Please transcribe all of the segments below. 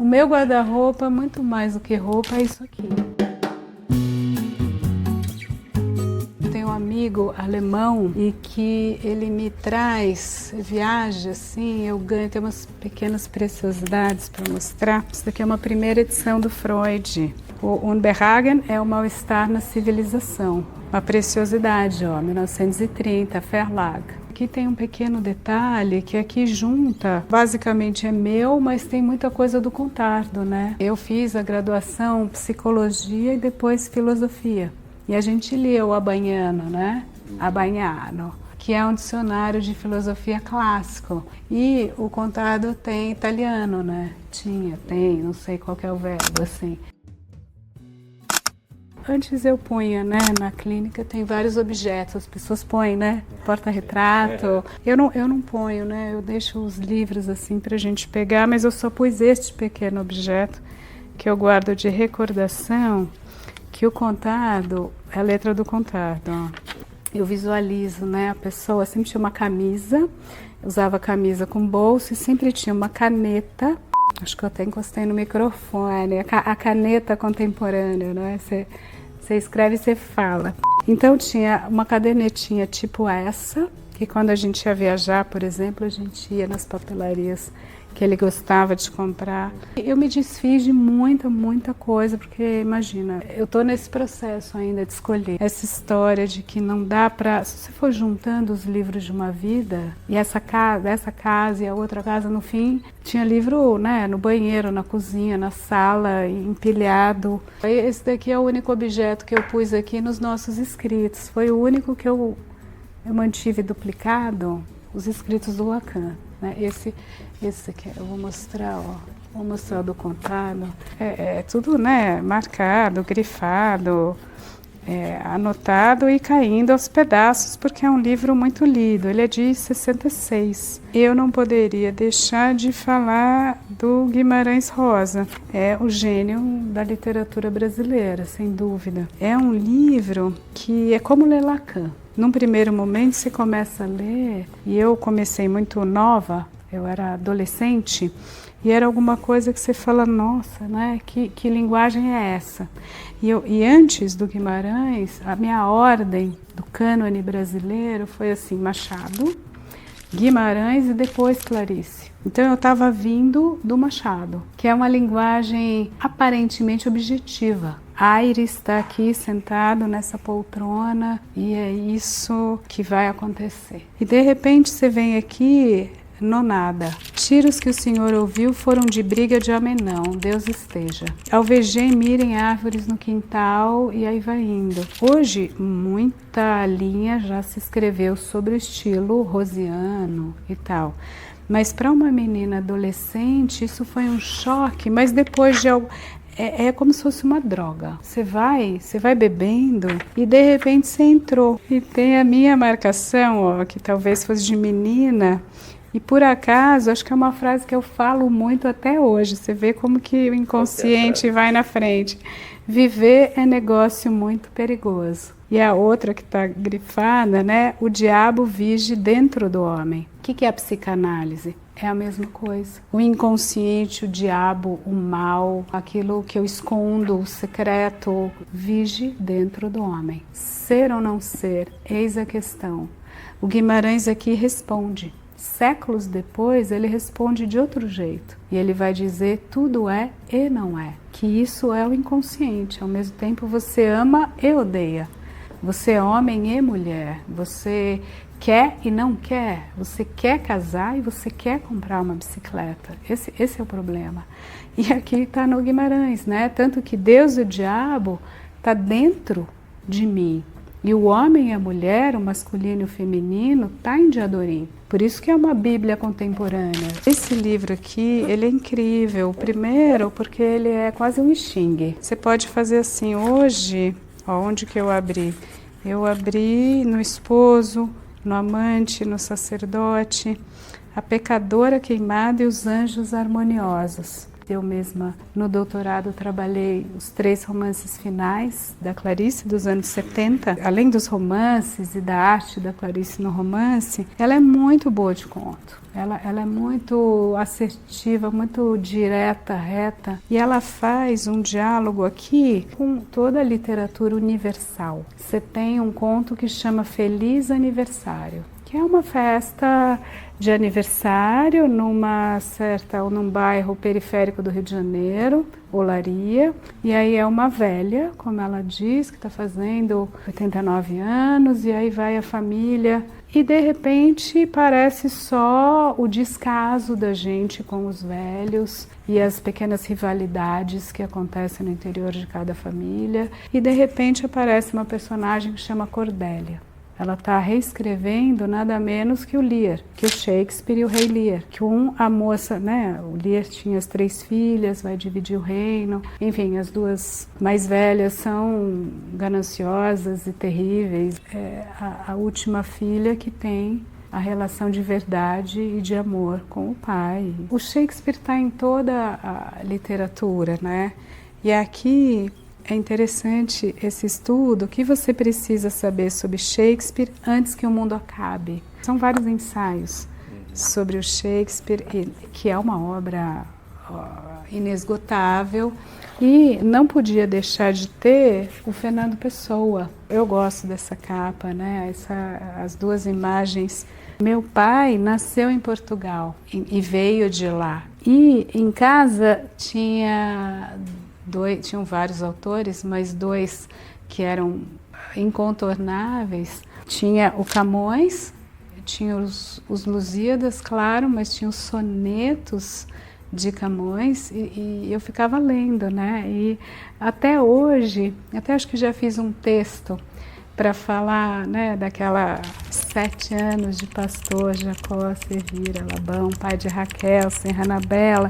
meu guarda-roupa, muito mais do que roupa, é isso aqui. Tenho um amigo alemão e que ele me traz, viaja assim, eu ganho, tem umas pequenas preciosidades para mostrar. Isso daqui é uma primeira edição do Freud. O Unbehagen é o mal-estar na civilização. Uma preciosidade, ó, 1930, Verlag. Aqui tem um pequeno detalhe que aqui junta, basicamente é meu, mas tem muita coisa do Contardo, né? Eu fiz a graduação psicologia e depois filosofia. E a gente leu Abbagnano, né? Abbagnano, que é um dicionário de filosofia clássico. E o Contardo tem italiano, né? Tem, não sei qual que é o verbo, assim. Antes eu punha, né, na clínica tem vários objetos, as pessoas põem, né, porta-retrato. Eu não ponho, né, eu deixo os livros assim pra gente pegar, mas eu só pus este pequeno objeto que eu guardo de recordação, que o Contardo, é a letra do Contardo, ó. Eu visualizo, né, a pessoa sempre tinha uma camisa, usava camisa com bolso e sempre tinha uma caneta. Acho que eu até encostei no microfone, a caneta contemporânea, né? Você escreve e você fala. Então tinha uma cadernetinha tipo essa, que quando a gente ia viajar, por exemplo, a gente ia nas papelarias que ele gostava de comprar. Eu me desfiz de muita coisa, porque imagina, eu tô nesse processo ainda de escolher. Essa história de que não dá pra... Se você for juntando os livros de uma vida, e essa casa e a outra casa, no fim, tinha livro, né, no banheiro, na cozinha, na sala, empilhado. Esse daqui é o único objeto que eu pus aqui nos nossos escritos. Foi o único que eu mantive duplicado, os escritos do Lacan. Né? Esse aqui eu vou mostrar, ó. Vou mostrar o do Contardo. É tudo, né, marcado, grifado, anotado e caindo aos pedaços, porque é um livro muito lido. Ele é de 66. Eu não poderia deixar de falar do Guimarães Rosa. É o gênio da literatura brasileira, sem dúvida. É um livro que é como ler Lacan. Num primeiro momento você começa a ler, e eu comecei muito nova, eu era adolescente, e era alguma coisa que você fala, nossa, né, que linguagem é essa? E antes do Guimarães, a minha ordem do cânone brasileiro foi assim, Machado, Guimarães e depois Clarice. Então eu estava vindo do Machado, que é uma linguagem aparentemente objetiva. Aires está aqui sentado nessa poltrona e é isso que vai acontecer. E de repente você vem aqui, nonada. Tiros que o Senhor ouviu foram de briga de Amenão, Deus esteja. Alvejei, mirem árvores no quintal e aí vai indo. Hoje, muita linha já se escreveu sobre o estilo rosiano e tal. Mas para uma menina adolescente, isso foi um choque, mas depois de algo... É como se fosse uma droga. Você vai bebendo e de repente você entrou. E tem a minha marcação, ó, que talvez fosse de menina, e por acaso, acho que é uma frase que eu falo muito até hoje. Você vê como que o inconsciente vai na frente. Viver é negócio muito perigoso. E a outra que está grifada, né? O diabo vige dentro do homem. O que é a psicanálise? É a mesma coisa. O inconsciente, o diabo, o mal, aquilo que eu escondo, o secreto, vige dentro do homem. Ser ou não ser, eis a questão. O Guimarães aqui responde. Séculos depois, ele responde de outro jeito. E ele vai dizer tudo é e não é. Que isso é o inconsciente. Ao mesmo tempo, você ama e odeia. Você é homem e mulher. Você quer e não quer. Você quer casar e você quer comprar uma bicicleta. Esse é o problema. E aqui está no Guimarães, né? Tanto que Deus e o diabo está dentro de mim. E o homem e a mulher, o masculino e o feminino, está em Diadorim. Por isso que é uma Bíblia contemporânea. Esse livro aqui, ele é incrível. Primeiro, porque ele é quase um Xing. Você pode fazer assim, hoje, ó, onde que eu abri? Eu abri no esposo, no amante, no sacerdote, a pecadora queimada e os anjos harmoniosos. Eu mesma, no doutorado, trabalhei os 3 romances finais da Clarice, dos anos 70. Além dos romances e da arte da Clarice no romance, ela é muito boa de conto. Ela é muito assertiva, muito direta, reta. E ela faz um diálogo aqui com toda a literatura universal. Você tem um conto que chama Feliz Aniversário, que é uma festa de aniversário num bairro periférico do Rio de Janeiro, Olaria, e aí é uma velha, como ela diz, que está fazendo 89 anos, e aí vai a família, e de repente parece só o descaso da gente com os velhos e as pequenas rivalidades que acontecem no interior de cada família, e de repente aparece uma personagem que chama Cordélia. Ela está reescrevendo nada menos que o Lear, que o Shakespeare e o rei Lear. Que a moça, né, o Lear tinha as 3 filhas, vai dividir o reino. Enfim, as 2 mais velhas são gananciosas e terríveis. É a última filha que tem a relação de verdade e de amor com o pai. O Shakespeare está em toda a literatura, né? E aqui é interessante esse estudo. O que você precisa saber sobre Shakespeare antes que o mundo acabe? São vários ensaios sobre o Shakespeare, que é uma obra inesgotável, e não podia deixar de ter o Fernando Pessoa. Eu gosto dessa capa, né? As 2 imagens. Meu pai nasceu em Portugal e veio de lá. E em casa tinham vários autores, mas 2 que eram incontornáveis. Tinha o Camões, tinha os Lusíadas, claro, mas tinha os sonetos de Camões, e eu ficava lendo, né? E até hoje, até acho que já fiz um texto para falar, né, daquela 7 anos de pastor Jacó, Sevira, Labão, pai de Raquel, Serra Anabela,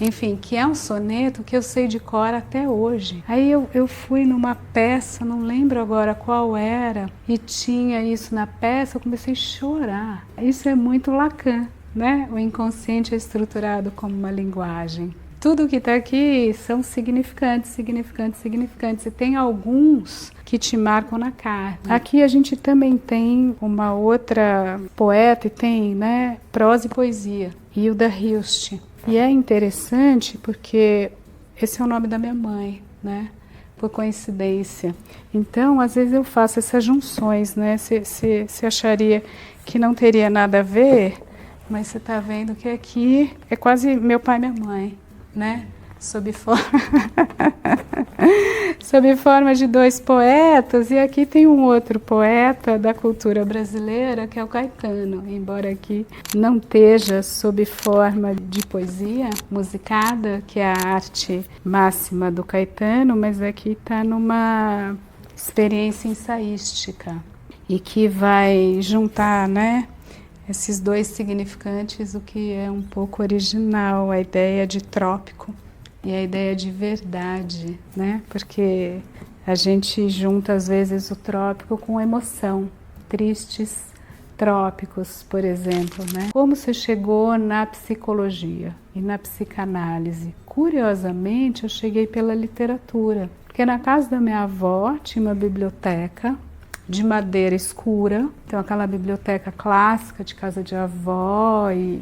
enfim, que é um soneto que eu sei de cor até hoje. Aí eu fui numa peça, não lembro agora qual era, e tinha isso na peça, eu comecei a chorar. Isso é muito Lacan, né? O inconsciente é estruturado como uma linguagem. Tudo que está aqui são significantes, significantes, significantes. E tem alguns que te marcam na carne. Aqui a gente também tem uma outra poeta, e tem, né, prosa e poesia, Hilda Hilst. E é interessante porque esse é o nome da minha mãe, né? Por coincidência. Então, às vezes eu faço essas junções, né? Você acharia que não teria nada a ver, mas você está vendo que aqui é quase meu pai e minha mãe, né? Sob forma de 2 poetas, e aqui tem um outro poeta da cultura brasileira, que é o Caetano, embora aqui não esteja sob forma de poesia musicada, que é a arte máxima do Caetano, mas aqui está numa experiência ensaística, e que vai juntar, né, esses 2 significantes, o que é um pouco original, a ideia de trópico e a ideia de verdade, né? Porque a gente junta às vezes o trópico com emoção, tristes trópicos, por exemplo, né? Como você chegou na psicologia e na psicanálise? Curiosamente, eu cheguei pela literatura, porque na casa da minha avó tinha uma biblioteca de madeira escura, então aquela biblioteca clássica de casa de avó, e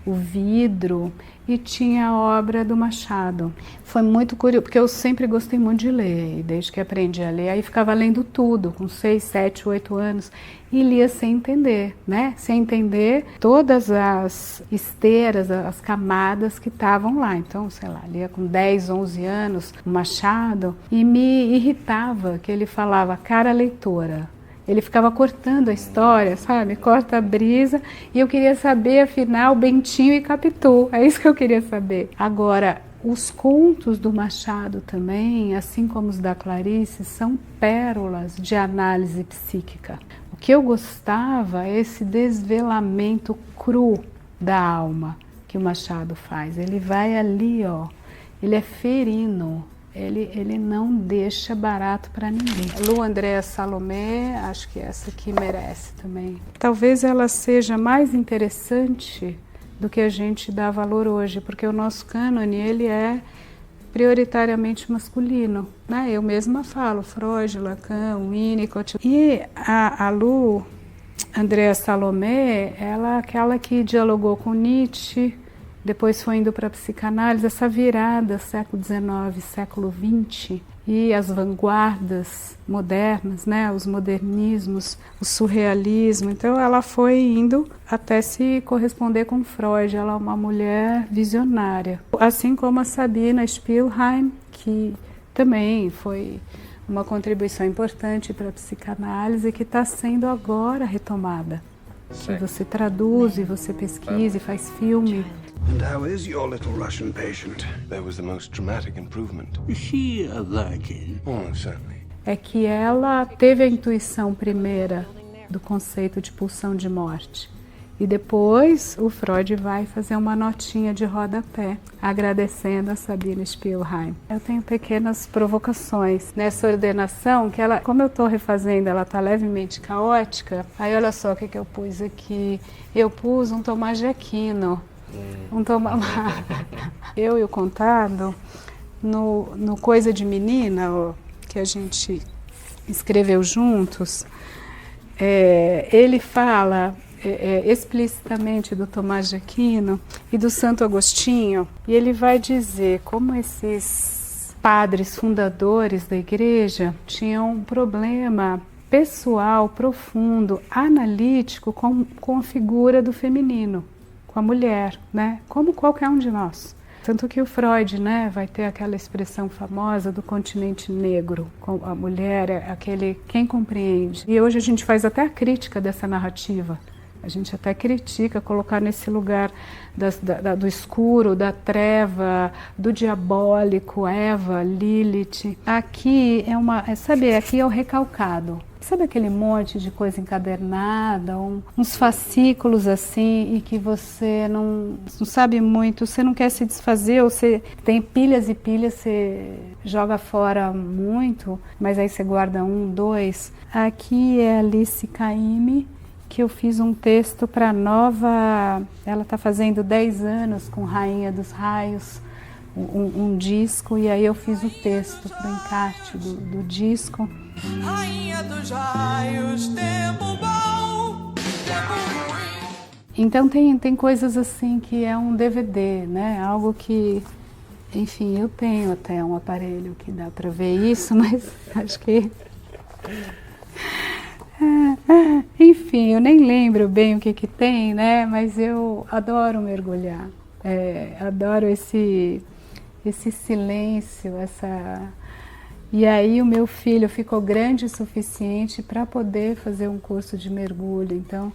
o vidro, e tinha a obra do Machado. Foi muito curioso, porque eu sempre gostei muito de ler, e desde que aprendi a ler, aí ficava lendo tudo, com 6, 7, 8 anos, e lia sem entender, né? Sem entender todas as esteiras, as camadas que estavam lá. Então, sei lá, lia com 10, 11 anos o Machado, e me irritava que ele falava, cara leitora. Ele ficava cortando a história, sabe? Corta a brisa. E eu queria saber, afinal, Bentinho e Capitu. É isso que eu queria saber. Agora, os contos do Machado também, assim como os da Clarice, são pérolas de análise psíquica. O que eu gostava é esse desvelamento cru da alma que o Machado faz. Ele vai ali, ó. Ele é ferino. Ele não deixa barato para ninguém. Lu Andréa Salomé, acho que essa aqui merece também. Talvez ela seja mais interessante do que a gente dá valor hoje, porque o nosso cânone, ele é prioritariamente masculino, né? Eu mesma falo Freud, Lacan, Winnicott. E a Lu, Andrea Salomé, ela é aquela que dialogou com Nietzsche, depois foi indo para a psicanálise, essa virada século XIX, século XX, e as vanguardas modernas, né, os modernismos, o surrealismo. Então ela foi indo até se corresponder com Freud. Ela é uma mulher visionária. Assim como a Sabina Spielheim, que também foi uma contribuição importante para a psicanálise, que está sendo agora retomada. Que você traduz, e você pesquisa e faz filme. And how is your little Russian patient? That was the most dramatic improvement. Is she a virgin? Oh, certainly. É que ela teve a intuição primeira do conceito de pulsão de morte. E depois o Freud vai fazer uma notinha de rodapé, agradecendo a Sabina Spielheim. Eu tenho pequenas provocações nessa ordenação, que ela, como eu estou refazendo, ela está levemente caótica. Aí olha só o que eu pus aqui. Eu pus um Tomás de Aquino. Eu e o Contado, no Coisa de Menina, que a gente escreveu juntos, ele fala explicitamente do Tomás de Aquino e do Santo Agostinho, e ele vai dizer como esses padres fundadores da igreja tinham um problema pessoal, profundo, analítico com a figura do feminino, com a mulher, né? Como qualquer um de nós. Tanto que o Freud, né, vai ter aquela expressão famosa do continente negro, com a mulher é aquele quem compreende. E hoje a gente faz até a crítica dessa narrativa. A gente até critica colocar nesse lugar do escuro, da treva, do diabólico, Eva, Lilith. Aqui aqui é o recalcado. Sabe aquele monte de coisa encadernada, uns fascículos assim, e que você não sabe muito, você não quer se desfazer, ou você tem pilhas e pilhas, você joga fora muito, mas aí você guarda 1, 2. Aqui é Alice Caymmi, que eu fiz um texto para nova, ela está fazendo 10 anos com Rainha dos Raios, um disco, e aí eu fiz o texto para o encarte do disco. Rainha dos Raios, tempo bom, tempo ruim. Então tem coisas assim que é um DVD, né? Algo que, enfim, eu tenho até um aparelho que dá para ver isso, mas acho que... Enfim, eu nem lembro bem o que tem, né? Mas eu adoro mergulhar, adoro esse silêncio, E aí o meu filho ficou grande o suficiente para poder fazer um curso de mergulho. Então,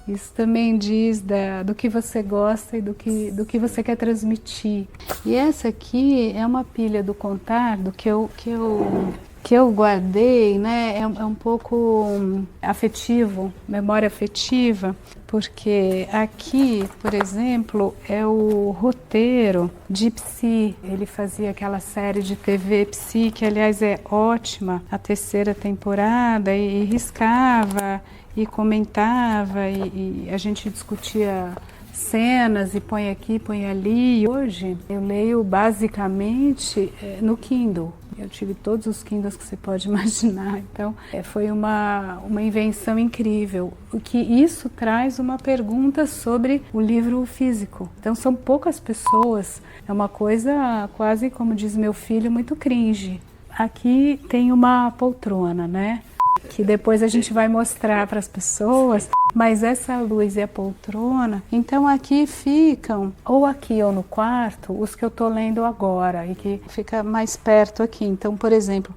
isso também diz do que você gosta e do que você quer transmitir. E essa aqui é uma pilha do Contar, do que eu guardei, né? É um pouco afetivo, memória afetiva, porque aqui, por exemplo, é o roteiro de Psi. Ele fazia aquela série de TV Psi, que aliás é ótima, a 3ª temporada, e riscava e comentava, e a gente discutia cenas e põe aqui, põe ali. Hoje eu leio basicamente no Kindle. Eu tive todos os Kindles que você pode imaginar, então foi uma invenção incrível. O que isso traz uma pergunta sobre o livro físico. Então são poucas pessoas, é uma coisa quase, como diz meu filho, muito cringe. Aqui tem uma poltrona, né? Que depois a gente vai mostrar para as pessoas, mas essa luz e a poltrona, então aqui ficam, ou aqui ou no quarto, os que eu estou lendo agora, e que fica mais perto aqui. Então, por exemplo,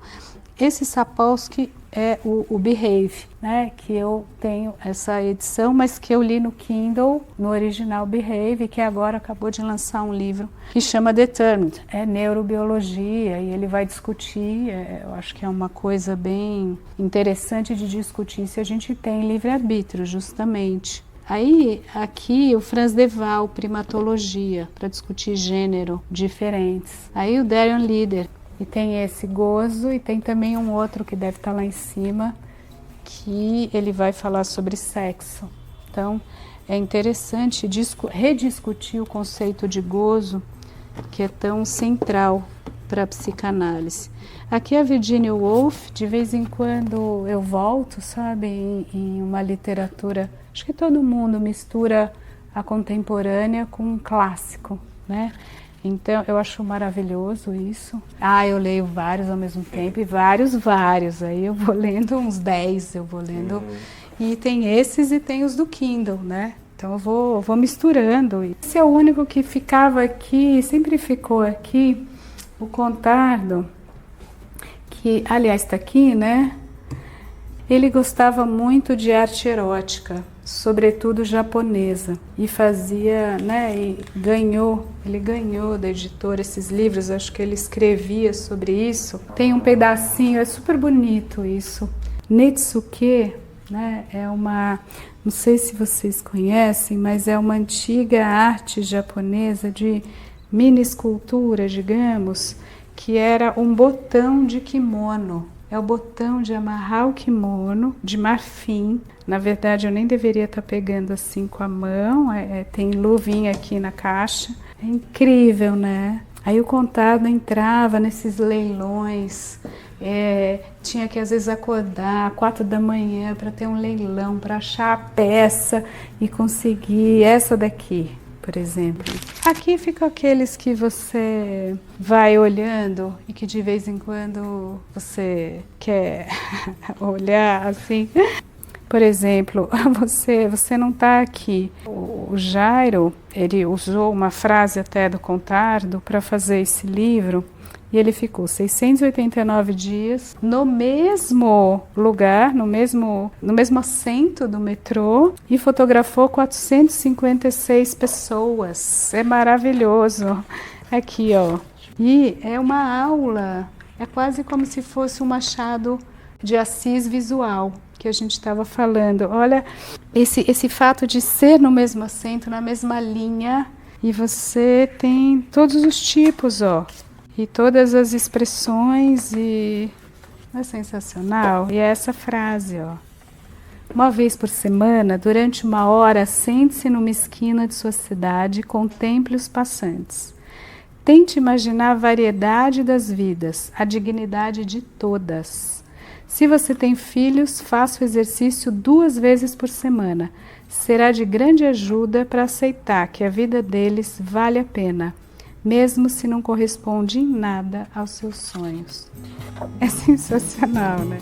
esse Sapolsky é o Behave, né, que eu tenho essa edição, mas que eu li no Kindle, no original Behave, que agora acabou de lançar um livro que chama Determined, é neurobiologia, e ele vai discutir, eu acho que é uma coisa bem interessante de discutir se a gente tem livre-arbítrio, justamente. Aí, aqui, o Franz de Waal, primatologia, para discutir gênero diferentes. Aí o Darion Leader, e tem esse Gozo, e tem também um outro que deve estar lá em cima, que ele vai falar sobre sexo. Então, é interessante rediscutir o conceito de gozo, que é tão central para a psicanálise. Aqui a Virginia Woolf, de vez em quando eu volto, sabe, em uma literatura, acho que todo mundo mistura a contemporânea com um clássico, né? Então, eu acho maravilhoso isso. Eu leio vários ao mesmo tempo, e vários. Aí eu vou lendo uns 10, eu vou lendo. E tem esses e tem os do Kindle, né? Então eu vou misturando. Esse é o único que ficava aqui, sempre ficou aqui, o Contardo, que, aliás, está aqui, né? Ele gostava muito de arte erótica, sobretudo japonesa, e fazia, né, ele ganhou da editora esses livros, acho que ele escrevia sobre isso. Tem um pedacinho, é super bonito isso. Netsuke, né, é uma, não sei se vocês conhecem, mas é uma antiga arte japonesa de mini escultura, digamos, que era um botão de kimono. É o botão de amarrar o kimono de marfim. Na verdade, eu nem deveria estar pegando assim com a mão. Tem luvinha aqui na caixa. É incrível, né? Aí o Contardo entrava nesses leilões. Tinha que às vezes acordar 4 da manhã para ter um leilão, para achar a peça e conseguir essa daqui, por exemplo. Aqui ficam aqueles que você vai olhando e que de vez em quando você quer olhar assim. Por exemplo, você não está aqui. O Jairo, ele usou uma frase até do Contardo para fazer esse livro. E ele ficou 689 dias no mesmo lugar, no mesmo assento do metrô, e fotografou 456 pessoas. É maravilhoso. Aqui, ó. E é uma aula, é quase como se fosse um Machado de Assis visual, que a gente estava falando. Olha, esse fato de ser no mesmo assento, na mesma linha, e você tem todos os tipos, ó. E todas as expressões, e é sensacional. E é essa frase, ó. Uma vez por semana, durante 1 hora, sente-se numa esquina de sua cidade e contemple os passantes. Tente imaginar a variedade das vidas, a dignidade de todas. Se você tem filhos, faça o exercício 2 vezes por semana. Será de grande ajuda para aceitar que a vida deles vale a pena, mesmo se não corresponde em nada aos seus sonhos. É sensacional, né?